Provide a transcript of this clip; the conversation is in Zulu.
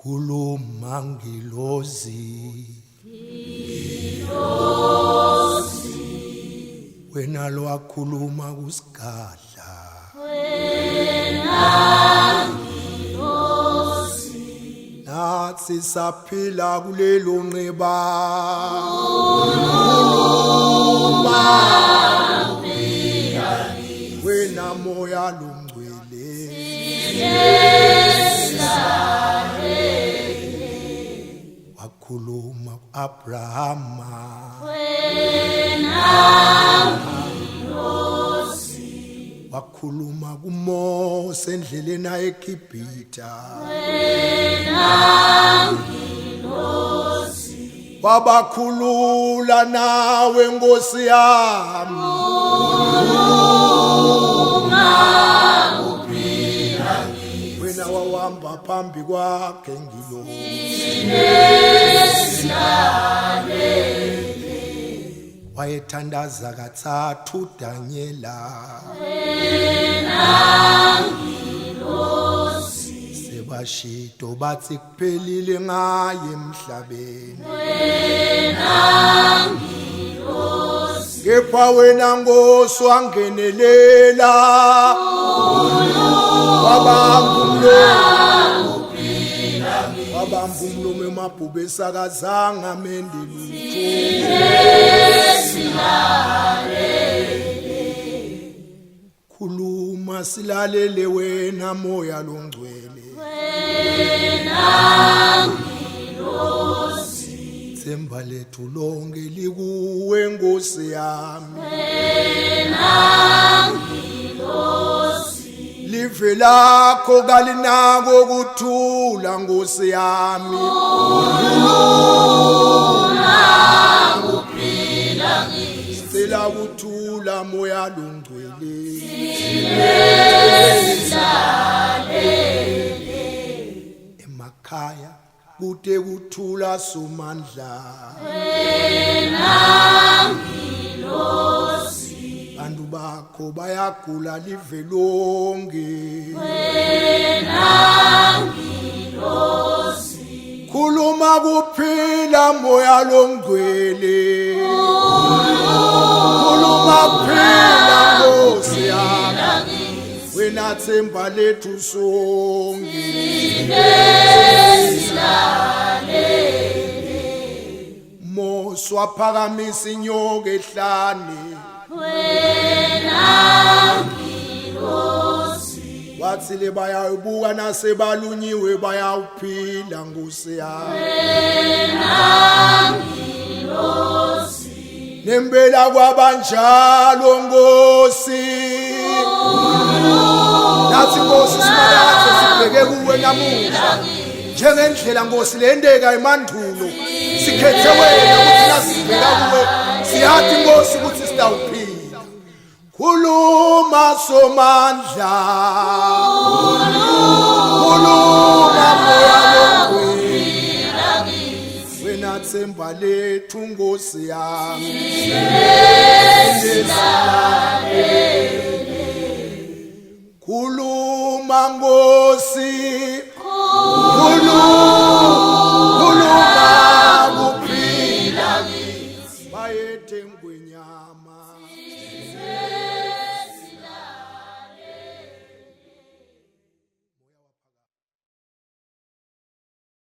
Khuluma ngilozi wena lo wakhuluma kusigadla nathi saphila kulelo nqeba wena moya longcwele wakhuluma ku-Abrahama wakhuluma kuMose endleleni eGibhita wabakhulula nawe Nkosi yami wena wawamba phambi kwakhe wayethandaza kathathu Danyela sebashido bathi kuphelile ngaye emhlabeni kepha wena Nkosi wangenelela wabamba umlomo emabhubhu esakazanga mende khuluma silalele wena moya longcwele themba lethu lonke likuwe Nkosi yami live lakho kalinako kuthula Nkosi yami sicela kuthula moya longcwele emakhaya kude kuthula somandla bantu bakho bayagula live lonke khuluma kuphila moya longcwele khuluma kuphila Nkosi yami wena themba lethu sonke Mose waphakamisa inyoka ehlane wathi le bayayibuka nasebalunyiwe bayawuphila Nkosi yami nempela kwabanjalo Nkosi nathi Nkosi simalathe sibheke kuwe namuhla njengendlela Nkosi lendeka emandulo sikhethe wena ukuthi nasibheka kuwe siyathi Nkosi ukuthi sitawuphila khuluma somandla khuluma moya longcwele wena themba lethu Nkosi yami khuluma Nkosi khuluma